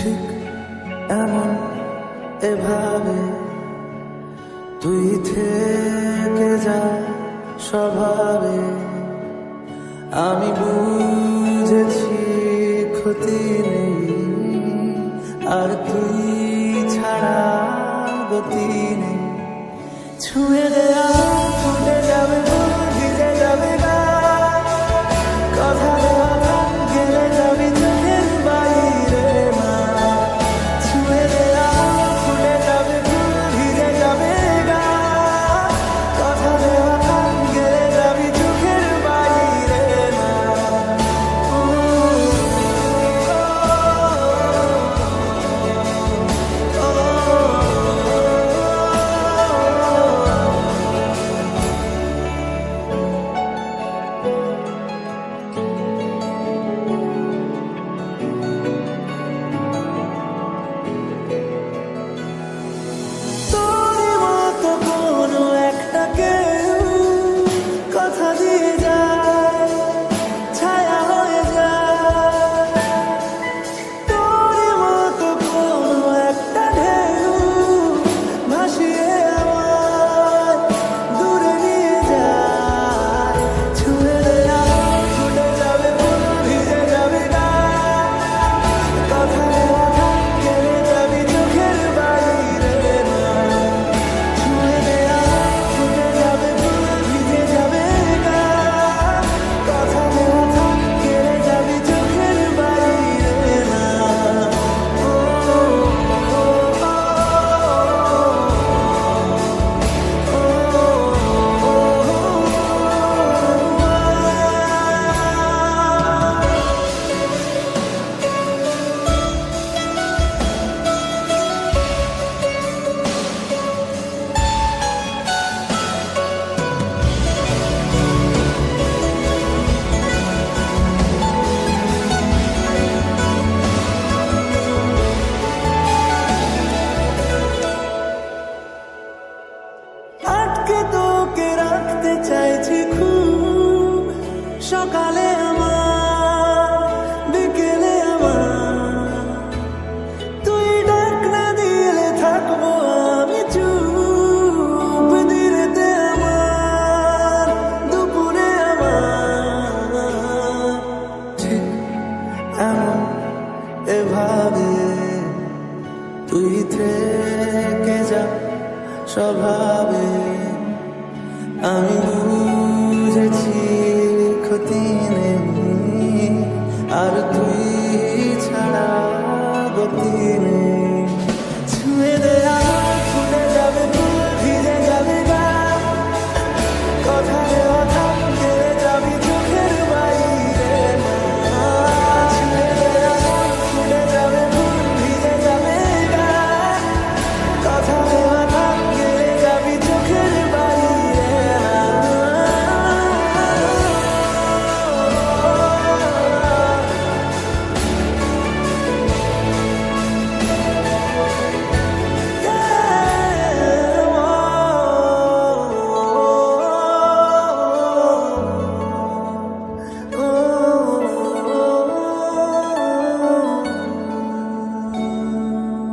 ঠিক এমন এভাবে তুই থেকে যা স্বভাবে। আমি বুঝেছি ক্ষতি নেই, আর তুই ছাড়া গতি নেই। ছুঁয়ে দেয়া ফুটে যাবে ফুল, ভিজে যাবে গা, কথা দেওয়া গান গেলে যাবি চোখের বাইরে মা। ছুঁয়ে দেয়া ফুটে যাবে ফুল, ভিজে যাবে গা, কথা দেওয়া গান গেলে যাবি চোখের বাইরে মা। তোরই মতো কোনো একটা কেউ কথা দিয়ে যায়, ছায়া হয়ে যায়। তোরই মতো কোনো একটা ঢেউ ভাসিয়ে আমায় দূরে নিয়ে যায়। ছুঁয়ে দেয়া ফুটে যাবে ফুল, ভিজে যাবে গা, কথা দেওয়া গান গেলে যাবি চোখের বাইরে মা। ছুঁয়ে দেয়া ফুটে যাবে ফুল, ভিজে যাবে গা, কথা দেওয়া গান গেলে যাবি চোখের বাইরে মা। আটকে তোকে রাখতে চাইছি খুব, সকালে আমার বিকেলে আমার। তুই ডাক না দিলে থাকবো আমি চুপ, দিনেতে আমার দুপুরে আমার। ঠিক এমন এভাবে তুই থেকে যা স্বভাবে। আমি বুঝেছি ক্ষতি নেই, আর তুই